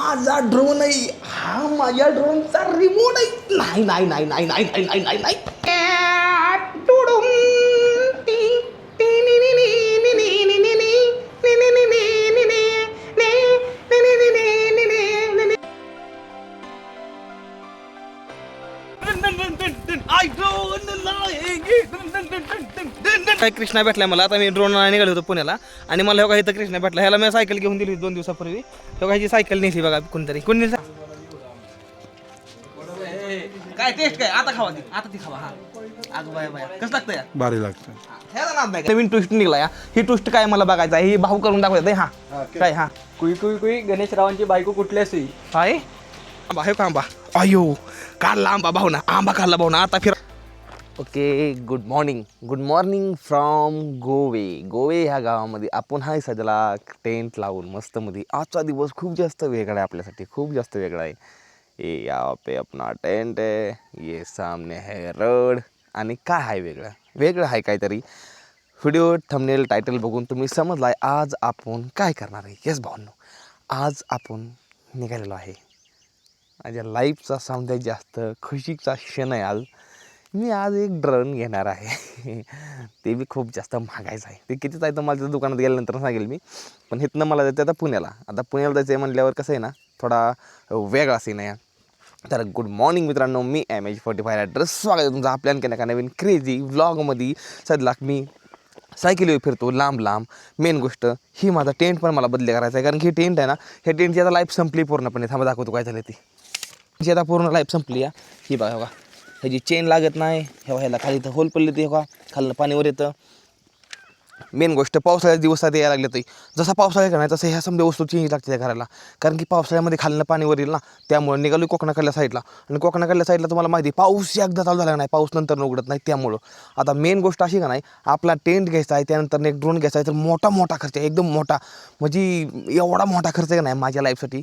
माझा ड्रोन आहे, हा माझ्या ड्रोनचा रिमोट आहे. नाही नाही नाही नाही नाही नाही नाही नाही नाही. टुडुम, टिंग, टिनी, नी, नी, नी, नी, नी, नी, नी, नी, नी, नी, नी, नी, नी, नी, नी, नी, नी, नी, नी. काय कृष्णा भेटलाय मला. आता मी ड्रोन निघालो होतो पुण्याला आणि मला हो का इथं कृष्णा भेटला. ह्याला मी सायकल घेऊन दिली 2 दिवसापूर्वी. हो का ह्याची सायकल नेली बघा कोणतरी. कोणी काय टेस्ट काय आता खावा ती, आता ती खावा. हा अगं बाय बाय कसं लागतं या, भारी लागतं. ह्याला नाद नाही. नवीन ट्विस्ट निघला या. ही ट्विस्ट काय मला बघायचं आहे. ही भाऊ करून दाखवत हा काय. हा कुई कुई कुई गणेशरावांची बायको कुठली असेल? हाय आंबा हे का आंबा. अयो काढला आंबा भाऊ ना, आंबा काढला भाऊ ना. आता फिर ओके. गुड मॉर्निंग फ्रॉम गोवे ह्या गावामध्ये आपण हाय सध्याला टेंट लावून मस्त मध्ये. आजचा दिवस खूप जास्त वेगळा आहे आपल्यासाठी, खूप जास्त वेगळा आहे. ये यहाँ पे अपना टेंट है, ये सामने है रोड. आणि काय आहे वेगळं आहे काहीतरी. व्हिडिओ थंबनेल टायटल बघून तुम्ही समजलाय आज आपण काय करणार आहे. येस भावनो, आज आपण निघालेलो आहे माझ्या लाईफचा समजा जास्त खुशीचा क्षण आहे आज. मी आज एक ड्रोन घेणार आहे. ते बी खूप जास्त महागायचं आहे. ते कितीच आहे तर मला त्या दुकानात गेल्यानंतर सांगेल मी. पण इथनं मला जायचं आता पुण्याला. आता पुण्याला जायचं आहे म्हटल्यावर कसं आहे ना, थोडा वेगळा सीन आहे. तर गुड मॉर्निंग मित्रांनो, मी MH45 ॲड्रेस स्वागत आहे तुमचं आपल्या आणखी एका नवीन क्रेझी व्लॉगमध्ये. सध्या मी सायकलीवर फिरतो लांब. मेन गोष्ट ही माझा टेंट पण मला बदली करायचा आहे. कारण की टेंट आहे ना, ह्या टेंटची आता लाईफ संपली पूर्णपणे. थांबा दाखवतो काय झालं ती आता पूर्ण लाईफ संपली आहे. ही बघा बघा ह्याची चेन लागत नाही. ह्याला खाली इथं होल पडले ते. खालनं पाणीवर येतं. मेन गोष्ट पावसाळ्याच्या दिवसात यायला लागले ते. जसा पावसाळ्या का नाही तसं ह्या समजा वस्तू चेंज लागते त्या घराला. कारण की पावसाळ्यामध्ये खालनं पाणीवर येईल ना, त्यामुळे निघालो कोकणाकडल्या साईडला. आणि कोकणाकडल्या साईडला तुम्हाला माहिती आहे पाऊस एकदा चालू झाला नाही, पाऊस नंतर उघडत नाही. त्यामुळं आता मेन गोष्ट अशी का नाही, आपला टेंट घ्यायचा आहे, त्यानंतर एक ड्रोन घ्यायचा आहे. तर मोठा खर्च आहे, एकदम मोठा. म्हणजे एवढा मोठा खर्च आहे का नाही माझ्या लाईफसाठी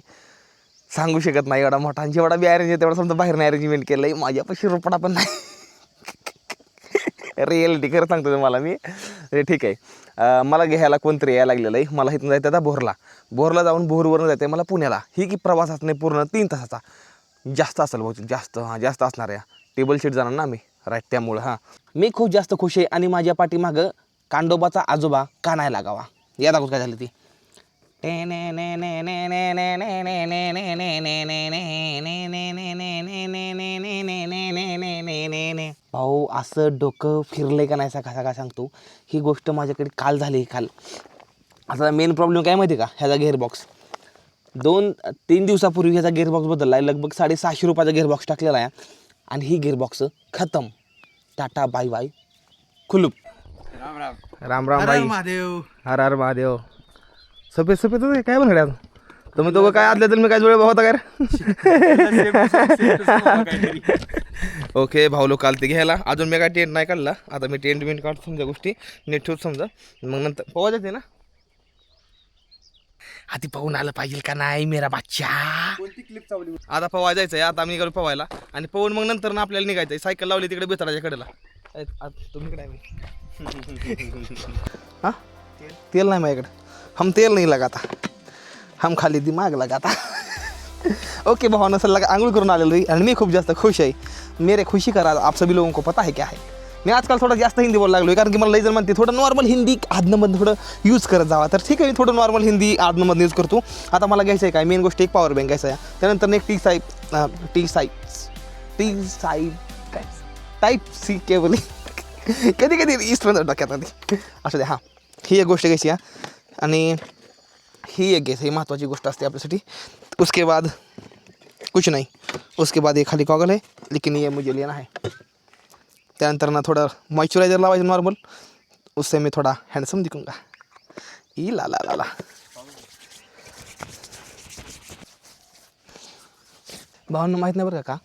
सांगू शकत नाही. एवढा मोठा जेवढा बी अरेंज आहे तेवढा समजा बाहेर नाही अरेंजमेंट केलं आहे. माझ्यापाशी रुपडा पण नाही. रिॲलिटी खरं सांगतो तुम्हाला मी. ठीक आहे. मला घ्यायला कोणतरी यायला लागलेलं आहे. मला इथून जायचं आता बोरला जाऊन बोरवरून जायचं आहे मला पुण्याला. ही की प्रवासात नाही पूर्ण 3 तासाचा जास्त असेल बहुतेक. जास्त असणार आहे. टेबल सीट जाणार ना मी राईट. त्यामुळं मी खूप जास्त खुश आहे. आणि माझ्या पाठीमागं कांडोबाचा आजोबा का नाही लागावा या दाखवत काय झालं ती. भाऊ असं डोकं फिरलंय का नाही सकाळ सांगतो. ही गोष्ट माझ्याकडे काल झाली. आता मेन प्रॉब्लेम काय माहिती का, ह्याचा गेअरबॉक्स 2-3 दिवसापूर्वी ह्याचा गेअरबॉक्स बदलला आहे. लगभग 650 रुपयाचा गेअरबॉक्स टाकलेला आहे. आणि ही गेअरबॉक्स खतम. टाटा बाय बाय खुलूप. राम बाई. महादेव. हर महादेव. सफेद काय म्हणा तुम्ही दोघं काय आदल्या तर मी काय जुळे भाऊ होता काय. ओके भाऊ लोक आलते घ्यायला. अजून मी काय टेंट नाही काढला. आता मी टेंट काढतो समजा गोष्टी नीट ठेवत समजा. मग नंतर पवा जाते ना, हाती पाहून आलं पाहिजे का नाही मेरा बाच्चा. आता पवा जायचं आहे. आता आम्ही निघालो पवायला. आणि पवन मग नंतर ना आपल्याला निघायचं आहे. सायकल लावली तिकडे बेताळाच्या कडेला. तुम्ही कडे हां तेल नाही माझ्याकडे. हम तेल नहीं लगाता, हम खाली दिमाग लगाता. ओके भावना सर लगा आंघोळ करून आलेलो आहे. आणि मी खूप जास्त खुश आहे. मेरे खुशी का राज आप सभी लोगों को पता है क्या है. मी आजकाल थोडा जास्त हिंदी बोलायला लागलो आहे. कारण की मला लई जण म्हणते थोडं नॉर्मल हिंदी आदनमधनं थोडं यूज करत जावा. तर ठीक आहे मी थोडं नॉर्मल हिंदी आदनमधनं यूज करतो. आता मला घ्यायचं आहे काय मेन गोष्ट एक पॉवर बँक घ्यायचा आहे. त्यानंतर एक टाईप सी केबल. कधी इस्टर्न डोक्यात आधी असं द्या. ही एक गोष्ट घ्यायची आहे. आणि ही एक घ्यायची, ही महत्त्वाची गोष्ट असते आपल्यासाठी. उसके बाद कुछ नहीं. उसके बाद ये खाली गॉगल है लेकिन ये मुझे लेना है. त्यानंतर ना थोडं मॉइश्चरायझर लावायचं नॉर्मल. उससे मैं थोड़ा हैंडसम दिखूंगा. ई ला ला ला ला. भावांना माहीत नाही बरं का,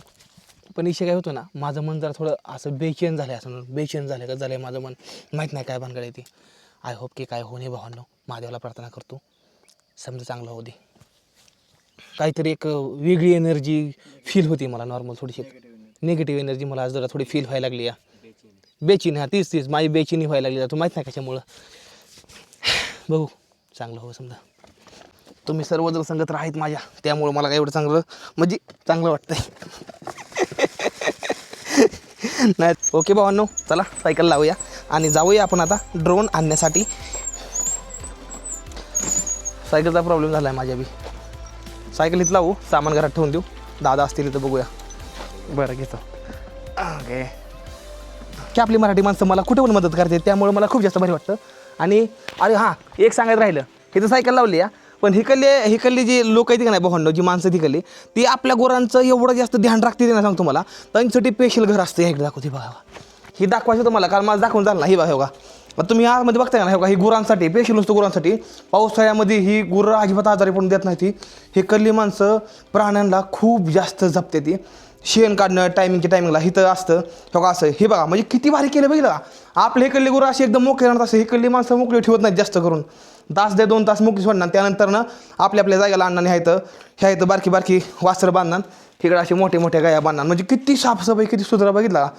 पण इशे काय होतं ना, माझं मन जरा थोडं असं बेचैन झालं का झालं आहे माझं मन. माहीत नाही काय भानगड आहे ती. आय होप की काय होणे भावांनो. महादेवाला प्रार्थना करतो समजा चांगलं होऊ दे. काहीतरी एक वेगळी एनर्जी फील होती मला. नॉर्मल थोडीशी निगेटिव्ह एनर्जी मला आज जरा थोडी फील व्हायला लागली. बेचिनी तीच माझी बेचिनी व्हायला लागली. तू माहीत नाही कशामुळं. बघू चांगलं हो समजा. तुम्ही सर्वजण संगत राहीत माझ्या, त्यामुळे मला काय एवढं चांगलं वाटतंय. नाही ओके भावांनो, चला सायकल लावूया आणि जाऊया आपण आता ड्रोन आणण्यासाठी. सायकलचा प्रॉब्लेम झाला आहे माझ्या बी. सायकल इथं लावू, सामान घरात ठेवून देऊ, दादा असतील इथं बघूया. बरं घेतो. ओके की आपली मराठी माणसं मला कुठे पण मदत करते, त्यामुळे मला खूप जास्त भारी वाटतं. आणि अरे हां, एक सांगायचं राहिलं, इथं सायकल लावली आहे, पण हिकडली जी लोक आहेत का नाही भावंडं, जी माणसं तिकडली ती आपल्या गुरांचं एवढं जास्त ध्यान राखते ना, सांगतो मला. त्यांच्यासाठी स्पेशल घर असते. इकडे दाखवते बघा, ही दाखवायचं तुम्हाला, कारण मला दाखवून झालं ना. ही बघा, मग तुम्ही आतमध्ये बघताय ना, हे बघा, ही गुरांसाठी स्पेशल नुसतं गुरांसाठी. पावसाळ्यामध्ये ही गुरं अजिबात आजारी पडून देत नाही. ती हे कल्ली माणसं प्राण्यांना खूप जास्त जपते. ती शेण काढणं टायमिंगला इथं असतं. हो का, असं हे बघा, म्हणजे किती भारी केलं बघितलं का. आपले हे कल्ली गुरं अशी एकदम मोकळे राहतात, असं हे कल्ली माणसं मोकळी ठेवत नाहीत जास्त करून. तास दे 2 तास मोकळी सोडणार, त्यानंतर ना आपल्या जायला आणणार. ह्या इथं बारकी वासरं बांधणार, तिकडे असे मोठ्या गाया बांधणार. म्हणजे किती साफसफाई, किती सुधारा बघितला का.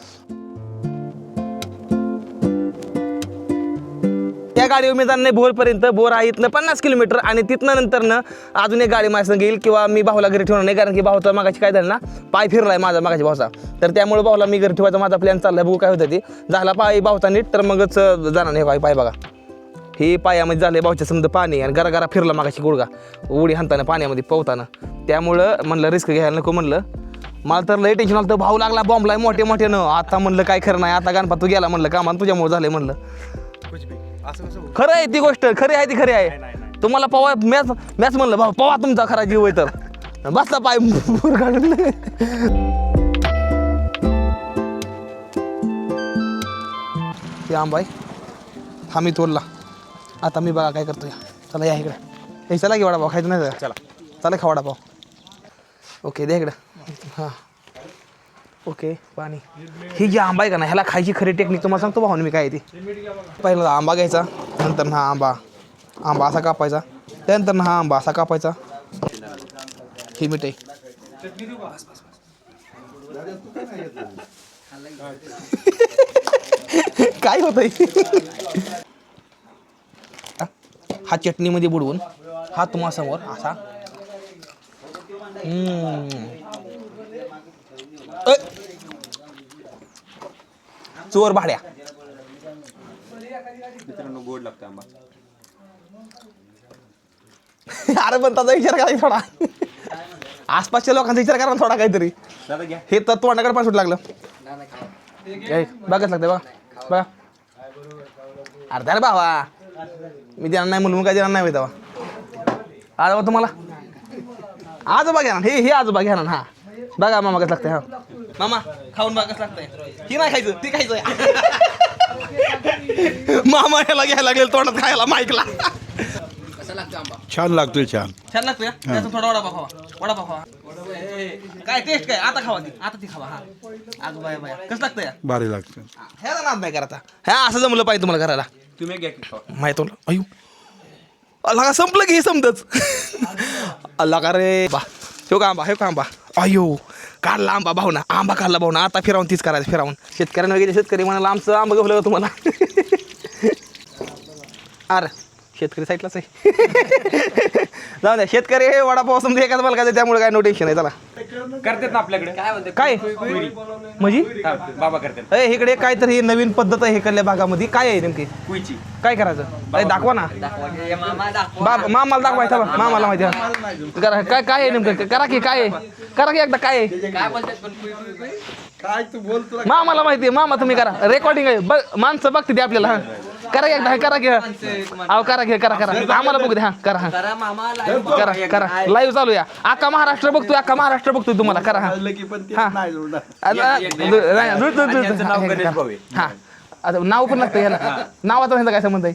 त्या गाडीवर मी जाणार नाही बोरपर्यंत. बोर आहे इथनं 50 किलोमीटर, आणि तिथनं नंतरनं अजून एक गाडी माझ्या संग येईल, किंवा मी भाऊला घरी ठेवणार नाही, कारण की भाऊचा मागाची काय झालं ना, पाय फिरला आहे माझा मागाच्या भाऊचा. तर त्यामुळे भाऊला मी घरी ठेवायचा माझा प्लॅन चालला. बघू काय होतं ते. झाला पाय भाऊचा नीट तर मगच जाणार नाही. पाय बघा, हे पायामध्ये झाले भाऊच्या समजा पाणी, आणि गरा फिरला मागाशी गुडगा उडी हाणताना पाण्यामध्ये पोहताना. त्यामुळं म्हणलं रिस्क घ्यायला नको म्हणलं. मला तर लय टेन्शन आलं. भाऊ लागला बॉम्बलाय मोठ्यानं. आता म्हणलं काय खरं नाही, आता गणपत तू गेला म्हणलं, कामान तुझ्यामुळे झालंय म्हणलं. खरं आहे ती गोष्ट, खरी आहे. तुम्हाला पवा मॅच म्हणलं भाऊ, पवा तुमचा खरा जीव आहे तर बसला पाय काढून. ते आंबाई हा मी तोडला. आता मी बघा काय करतोय. चला या इकडे. हे चला की वडापाव खायचं नाही. चला खा वडापाव. ओके दे इकडं. हां ओके पाणी. ही जी आंबा आहे का ना, ह्याला खायची खरी टेक्निक तुम्हाला सांगतो भाऊ मी काय आहे ती. पहिला आंबा घ्यायचा, नंतर हा आंबा असा कापायचा, त्यानंतर हा आंबा असा कापायचा. ही मिठाई काय होतंय. हा चटणीमध्ये बुडवून हा तुम्हासमोर असा. चोर भाड्या. मित्रांनो गोड लागतं आंबा. अरे पण त्याचा विचार करायचा थोडा, आसपासच्या लोकांचा विचार करा थोडा काहीतरी. हे तर तोंडाकडे पण सुट लागलं. बघाच लागतं बघा. अरे भावा, मी देणार नाही म्हणून काय देणार नाही तेव्हा. आजोबा तुम्हाला आजोबा घ्या ना, हे आजोबा घ्या ना. हा बघा मामा कसं लागतंय. हा मामा खाऊन बघा कसं लागतंय. ही नाही खायचं, ती खायचं. मामा ह्याला घ्यायला लागेल तोंडात खायला माईकला. छान लागतोय. छान लागतोय. त्याचा थोडा वडापाव खावा. काय टेस्ट काय, आता खावा ती, आता ती खावा. हा आजोबा बाया कसं लागतंय. भारी लागतं. ह्याला नाद नाही करायचा. ह्या असं जमलं पाहिजे तुम्हाला करायला. तुम्ही घ्या की खावा. माहित होलं. अयो अल्ला का संपलं की हे समजच. अल्ला का रे बा. हे का आंबा. अयो काढला आंबा भाऊ ना, आंबा काढला भाऊ ना. आता फिरावून तीच करायचं, फिरावून. शेतकऱ्यांना वगैरे शेतकरी म्हणाला आमचं आंबा घेऊन तुम्हाला. अरे शेतकरी साईडलाच आहे. जाऊ द्या, शेतकरी हे वडापाव समजा एकाच बलकायचं, त्यामुळे काय नो टेन्शन आहे. चला करतात ना आपल्याकडे. काय म्हणते काय म्हणजे बाबा करतात इकडे काहीतरी नवीन पद्धत आहे इकडल्या भागामध्ये. काय आहे नेमकी, कुईची. काय करायचं. दाखवा ना मामाला दाखवायचं. मामाला माहिती आहे. करा काय आहे नेमकं, करा की काय आहे, करा की एकदा काय आहे. काय तू बोलतो. मामाला माहिती आहे. मामा तुम्ही करा, रेकॉर्डिंग आहे, माणसं बघते ते आपल्याला. हा करा की एकदा, करा की. अहो करा आम्हाला बघू दे. हा करा करा लाईव्ह चालू या. अख्खा महाराष्ट्र बघतोय तुम्हाला. करा हा आता नाव पण लागतं ह्याला. नावाचं ह्याचा काय संबंध आहे.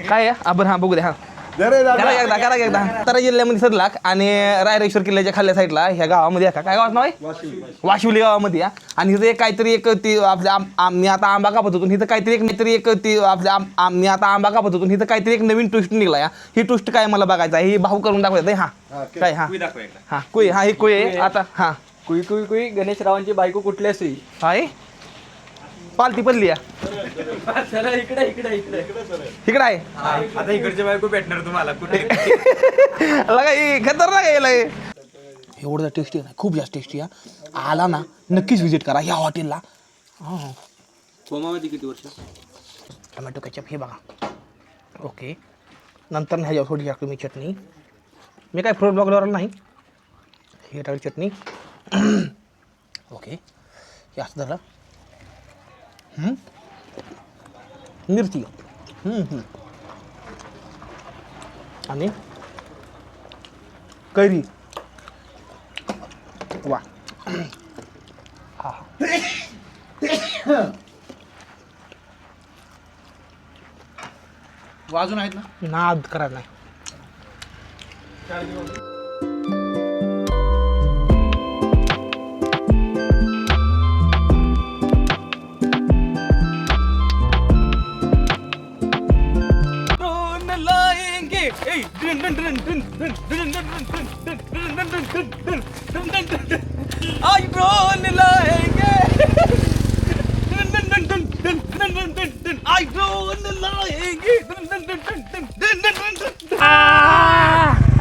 काय आहे बरं. हा बघू दे. हा करा एकदा. सातारा जिल्ह्यामध्ये सदलाक आणि रायरेश्वर किल्ल्याच्या खाल्ल्या साईडला ह्या गावामध्ये काय गावात नाव आहे, वाशिवली गावामध्ये. आणि इथं काहीतरी एक ती आपल्या मी आता आंबा कापत होतो, इथं काहीतरी एक ती आपल्या मी आता आंबा कापत होतो, इथं काहीतरी एक नवीन ट्विस्ट निघला. या ही ट्विस्ट काय मला बघायचं आहे. ही भाऊ करून दाखवायचं. हा काय. हा कुई. हा ही कुई आहे आता. हा कुई गणेशरावांची बायको कुठल्या सुई. आहे. पालती पडली या चला इकडे इकडे इकडे इकडं आहे आता इकडच्या बायको भेटणार तुम्हाला कुठे लगा खतरनाक आहे लय एवढं टेस्टी आहे ना खूप जास्त टेस्टी आहे आला ना नक्कीच व्हिजिट करा ह्या हॉटेलला हां कोमामध्ये किती वर्ष टोमॅटो केचप हे बघा ओके नंतर ह्याच्यावर थोडी टाकली मी चटणी मी काय फ्रूट ब्लॉगवर नाही हे टाकली चटणी ओके हे असं झालं मिरची आणि कैरी वा हा वाजून आहेत ना नाद करायला नाही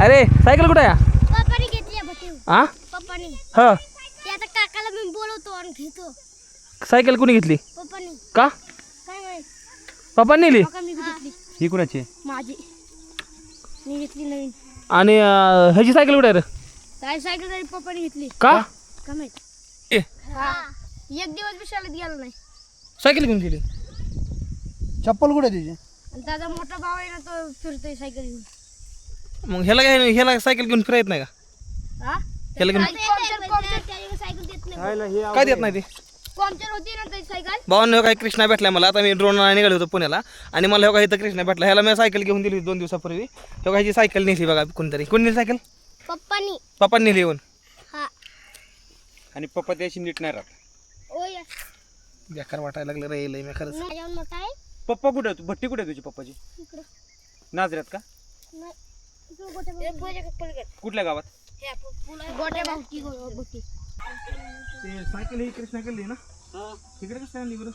अरे सायकल कुठे आहे पप्पानी घेतली बटीव हा पप्पानी हा ते आता काकाला मी बोलवतो आणि घेतो सायकल कुणी घेतली पप्पानी का काय माहित पप्पांनी नेली काका मी घेतली ही कुणाची माझी मी घेतली नवीन आणि ह्याची सायकल कुठे आहे रे काय सायकल तरी पप्पानी घेतली का का माहित ए, हा एक दिवस बी शाळेत गेला नाही सायकल घेऊन गेली चप्पल कुठे तिची आणि त्याचा मोठा भाव आहे ना तो फिरतोय सायकल घेऊन मग ह्याला सायकल घेऊन फिरायत नाही का हा ह्याला घेऊन सायकल देत नाही काय देत नाही ते पंक्चर होती ना त्याची सायकल भावांना काही कृष्णा भेटला मला आता मी ड्रोन निघालो होतो पुण्याला आणि मला हो काही इथं कृष्णा भेटला ह्याला मी सायकल घेऊन दिली 2 दिवसापूर्वी हो ह्याची सायकल नेली बघा कोणतरी कोण नेली सायकल पप्पानी पप्पांनी नेली येऊन हा आणि पप्पा त्याशी नीट नाही राहत ओ या बेकार वाटायला लागलं रे लय मी खरंच माझ्याहून मोठा आहे पप्पा कुठे भट्टी कुठे तुझी पप्पाची इकडं नाजऱ्यात का नाही इकडं गोट्या कुठल्या गावात गोट्या भावकी गोटी ते सायकल ही कृष्णा केली ना तिकडे कसं आणली बरं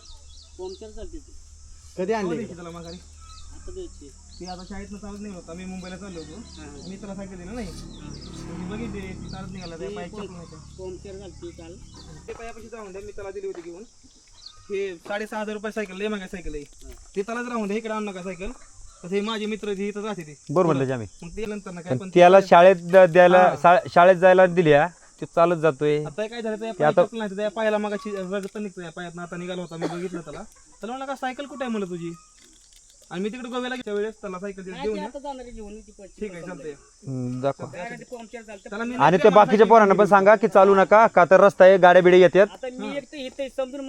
कधी आणली त्याला माघारी ती आता शाळेतनं चालत नाही होता मी मुंबईला चाललो होतो मी त्याला सायकल दिलं नाही मी बघितली ती चालत निघाला त्या पाय ते पायापाशी जाऊन द्या मी त्याला दिली होती घेऊन हे 6,500 रुपये सायकल लय मागा सायकल आहे ते त्यालाच राहून द्या इकडे आणू नका सायकल तसे माझे मित्र जी इथं राहते ते बरोबर म्हणलं जामी मग ते नंतर ना काय पण त्याला शाळेत द्यायला शाळेत जायला दिली हा ते चालत जातोय आता काय झालं त्या पायात नाही त्या पायाला मगाशी रगत निघतो या पायात आता निघाला होता मी बघितलं त्याला म्हणलं का सायकल कुठे आहे म्हणलं तुझी आणि मी तिकडे गोव्याला गेल्या वेळेस त्याला सायकल घेऊन ये. ठीक आहे चालतंय दाखवा त्याला मी आणि ते बाकीच्या पोरांना पण सांगा की चालू नका का तर रस्ता आहे गाड्या बिड्या येतात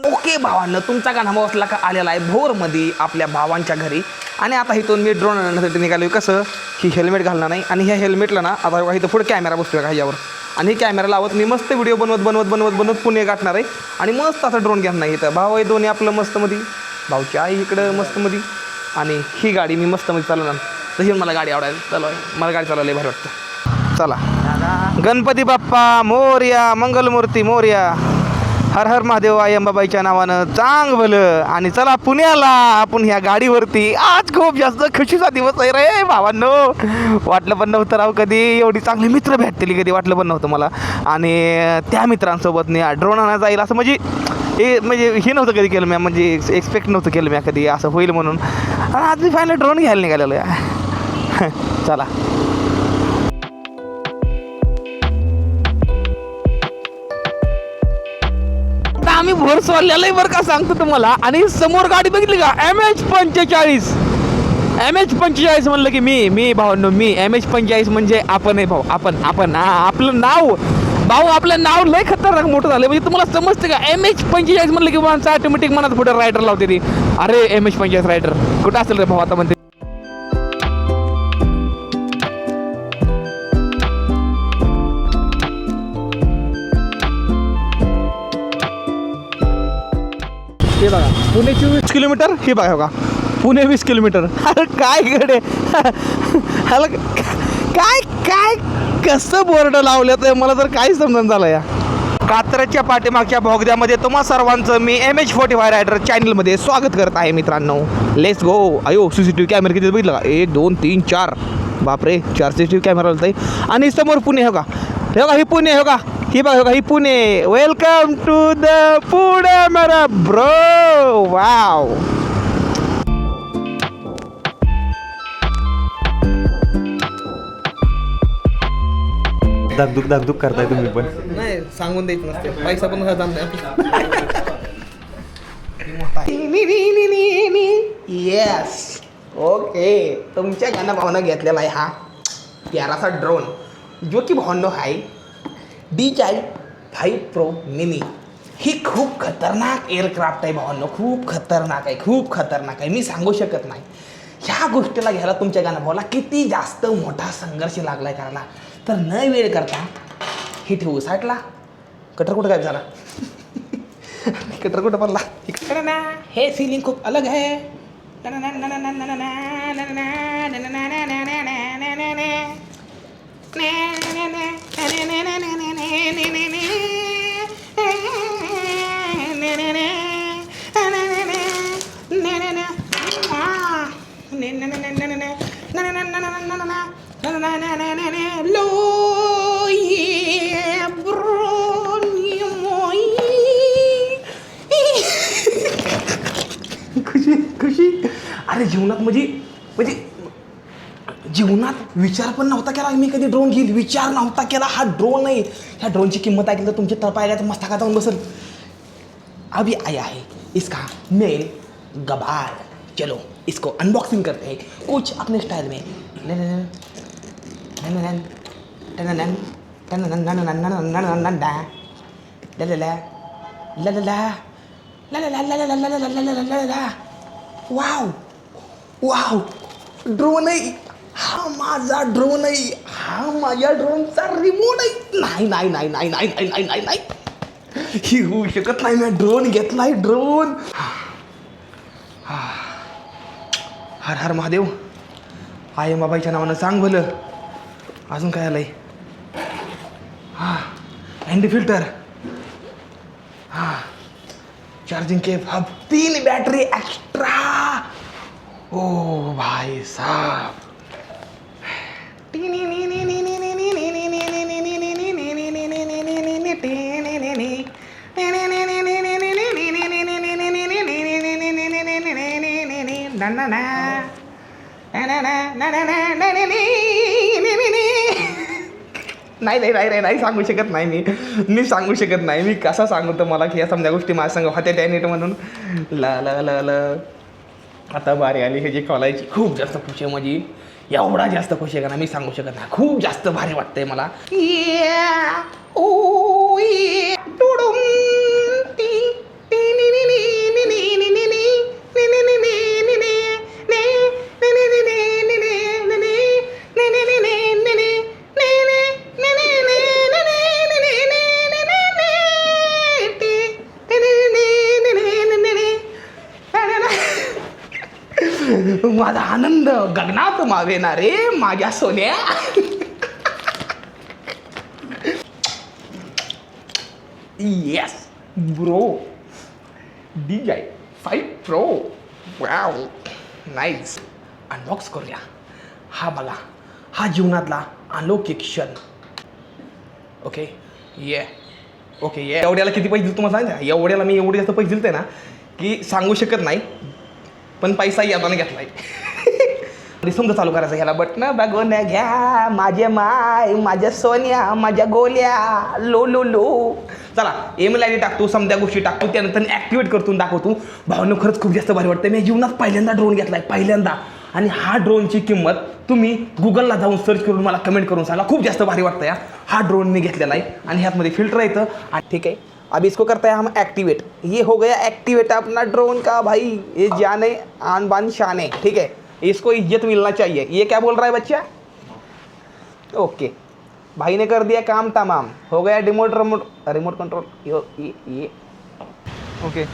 ओके भावांना तुमचा गाणा बसला का आलेला आहे भोरमध्ये आपल्या भावांच्या घरी आणि आता इथून मी ड्रोन आणण्यासाठी निघालो कसं की हेल्मेट घालणार नाही आणि ह्या हेल्मेटला ना आता इथं पुढे कॅमेरा बसतोय का ह्याच्यावर आणि ही कॅमेरा लावत मी मस्त व्हिडिओ बनवत पुणे गाठणार आहे आणि मस्त असं ड्रोन घेणार नाही इथं भाऊ आहे दोन्ही आपलं मस्तमध्ये भाऊची आई इकडं मस्तमध्ये आणि ही गाडी मी मस्तमध्ये चालवणार तशी मला गाडी आवडायला चालवाय मला गाडी चालवायला भारी वाटतं चला गणपती बाप्पा मोरया मंगलमूर्ती मोरया हर हर महादेव आई अंबाबाईच्या नावानं चांग भलं आणि चला पुण्याला आपण ह्या गाडीवरती आज खूप जास्त खुशीचा दिवस आहे रे भावांनो वाटलं पण नव्हतं राव कधी एवढी चांगली मित्र भेटतील कधी वाटलं पण नव्हतं मला आणि त्या मित्रांसोबत मी ड्रोन आणायला जाईल असं म्हणजे हे नव्हतं कधी केलं मी म्हणजे एक्सपेक्ट नव्हतं केलं मी कधी असं होईल म्हणून आणि आज मी फायनल ड्रोन घ्यायला निघालेलो आहे चला आम्ही भोर सोडलेलं आहे बरं का सांगतो तुम्हाला आणि समोर गाडी बघितली का MH45 MH45 म्हणलं की मी भावांनो मी MH45 म्हणजे आपण आहे भाऊ आपण आपलं नाव भाऊ आपलं नाव लय खतरनाक मोठं झालं म्हणजे तुम्हाला समजते का MH45 म्हणलं की माणसं ऑटोमॅटिक मनात पुढे रायडर लावते ती अरे MH45 रायडर कुठं असेल रे भाऊ आता म्हणते हे बघा पुणे 24 किलोमीटर हे बघा का पुणे 20 किलोमीटर अरे काय गडे ह्याला काय कसं बोर्ड लावलं तर मला तर काही समजून झालं या कात्रच्या पाठीमागच्या भोगद्यामध्ये तुम्हा सर्वांचं मी MH45 रायडर चॅनलमध्ये स्वागत करत आहे मित्रांनो. Let's go. अयो CCTV कॅमेरा किती बघितलं का? 1 2 3 4. बापरे 4 CCTV कॅमेरा होता. आणि समोर पुणे हो का, हे का, ही पुणे हो का, ही बघा हो का, ही Pune. Welcome to the Pune मेरा ब्रो. वाव. धाकधूक करताय तुम्ही पण. नाही सांगून द्यायचं नसते, पैसा पण येस. ओके, तुमच्या गाणं भावना घेतलेला आहे हा प्यारासा ड्रोन जो की भावनो आहे DJI-5 Pro Mini. ही खूप खतरनाक एअरक्राफ्ट आहे भावनो, खूप खतरनाक आहे, खूप खतरनाक आहे. मी सांगू शकत नाही ह्या गोष्टीला घ्यायला तुमच्या गाणं भावाला किती जास्त मोठा संघर्ष लागलाय करायला. तर न वेळ करता हे ठेवू साईडला. कटर कुठं काय झाला? कटर कुठं पडला? इकडे ना, हे फिलिंग खूप अलग आहे. खुशी. अरे जीवनात म्हणजे जीवनात विचार पण नव्हता केला मी कधी ड्रोन घेईल. विचार नव्हता केला. हा ड्रोन आहे. ह्या ड्रोनची किंमत ऐकली तर तुमच्या तळपायाला मस्तका जाऊन बसल. अभी आया है इसका मेल गबार. चलो इसको अनबॉक्सिंग करते हैं कुछ अपने स्टाइल में. वाव वाव, ड्रोन आहे हा. माझा ड्रोन आहे हा. माझ्या ड्रोनचा रिमोट आहे. नाही नाही नाही नाही नाही नाही नाही नाही नाही, ही होऊ शकत नाही. मी ड्रोन घेतलाय. ड्रोन. हर हर महादेव. आहे बाबाईच्या नावानं सांग भलं. अजून काय आलंय? हां, हँडी फिल्टर. हां, चार्जिंग केब. अब 3 बैटरी एक्स्ट्रा. ओ भाई साहब. नाही नाही नाही नाही सांगू शकत नाही. मी सांगू शकत नाही. मी कसा सांगू तर मला की या समजा गोष्टी माझ्या संग होत्या टॅनेट म्हणून. ला ला ला ला आता बारी आली हे जे कॉलायची. खूप जास्त खुशी आहे माझी. एवढा जास्त खुशी आहे का ना मी सांगू शकत नाही. खूप जास्त भारी वाटतंय मला. माझा आनंद गगनात मावेना रे माझ्या सोन्या. Yes bro, DJI-5 Pro. Wow, nice. Unbox करूया. हा बघा, हा जीवनातला अलौकिक क्षण. ओके ये ओके ये. एवढ्याला किती पैसे दिले तुम्हाला सांगा? एवढ्याला मी एवढे जास्त पैसे दिलते ना की सांगू शकत नाही. पण पैसा यादाने घेतलाय. समजा चालू करायचं ह्याला बटन बघून घ्या माझे माय, माझ्या सोन्या, माझ्या गोल्या. लो लो लो. चला email ID टाकतो, समजा गोष्टी टाकतो, त्यानंतर ॲक्टिवेट करतो दाखवतो. भावना खरंच खूप जास्त भारी वाटतं. मी जीवनात पहिल्यांदा ड्रोन घेतलाय, पहिल्यांदा. आणि हा ड्रोनची किंमत तुम्ही गुगलला जाऊन सर्च करून मला कमेंट करून सांगा. खूप जास्त भारी वाटतं या. हा ड्रोन मी घेतलेला आहे आणि ह्यातमध्ये फिल्टर येतं. ठीक है, अब इसको करता है हम एक्टिवेट. ये हो गया एक्टिवेट अपना ड्रोन का भाई. ये जाने आन बान शान है. ठीक है, इसको इज्जत मिलना चाहिए. ये क्या बोल रहा है बच्चा? ओके, भाई ने कर दिया काम तमाम. हो गया रिमोट कंट्रोल. ये ओके.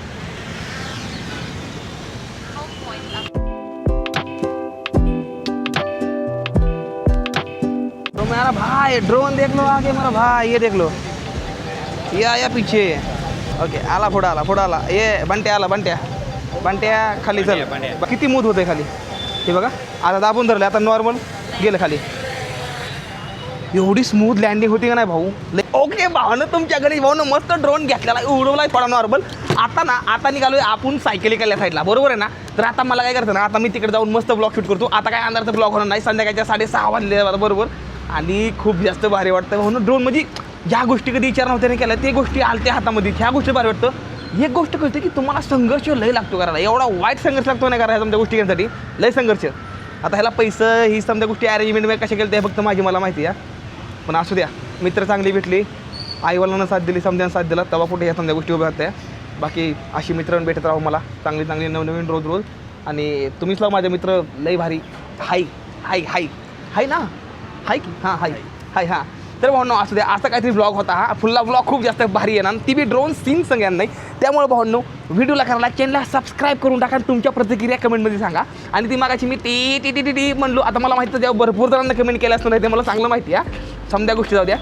तो मेरा भाई ड्रोन देख लो आगे, मेरा भाई ये देख लो. या पिछे ओके आला पुढं आला ये बंट्या खाली चल किती मूत होते खाली हे बघा आता दाबून धरलं आता नॉर्मल गेलं खाली एवढी स्मूथ लँडिंग होती का नाही भाऊ ओके भावानं तुमच्या घरी भाऊनं मस्त ड्रोन घेतलेला उडवलाय थोडा नॉर्मल आता निघालोय आपण सायकलिकल साईडला बरोबर आहे ना तर आता मला काय करायचं ना आता मी तिकडे जाऊन मस्त ब्लॉग शूट करतो आता काय अंधारचा ब्लॉग होणार नाही संध्याकाळच्या 6:30 वाजले बरोबर आणि खूप जास्त भारी वाटतं म्हणून ड्रोन म्हणजे ज्या गोष्टी कधी विचार नव्हत्या केल्या ते गोष्टी आलत्या हातामध्ये ह्या गोष्टी भारी वाटतं एक गोष्ट कळते की तुम्हाला संघर्ष लय लागतो करायला एवढा वाईट संघर्ष लागतो नाही करायला समजा गोष्टी घेण्यासाठी लय संघर्ष आता ह्याला पैसे ही समजा गोष्टी अरेंजमेंट कशा केल्या ते फक्त माझी मला माहिती आहे पण असू द्या मित्र चांगली भेटली आईवडिलांना साथ दिली समजानं साथ दिला तेव्हा कुठे ह्या समजा गोष्टी उभ्या होत्या बाकी अशी मित्रांना भेटत राहू मला चांगली नवनवीन रोज आणि तुम्हीच माझे मित्र लय भारी हाय ना हाय की हां हाय तर भावनो असू द्या असा काहीतरी ब्लॉग होता हा फुल्ला ब्लॉग खूप जास्त भारी आहे ना ती बी ड्रोन सीन सांगणार नाही त्यामुळे भावनो व्हिडिओला करायला चॅनलला सबस्क्राईब करून टाका तुमच्या प्रतिक्रिया कमेंटमध्ये सांगा आणि ती मागाची मी टी म्हणलो आता मला माहिती तेव्हा भरपूर जणांना कमेंट केलं असतं नाही ते मला चांगलं माहिती आहे समजा गोष्टी जाऊ द्या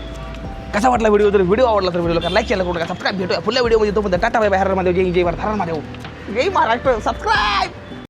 कसा वाटला व्हिडिओ जर व्हिडिओ आवडला तर व्हिडिओला लाईक केला करून सबस्क्राईब भेटूया पुढल्या व्हिडिओमध्ये तो टाटा बाय बाय हर महादेव जय भारत हर महादेव जय महाराष्ट्र सबस्क्राईब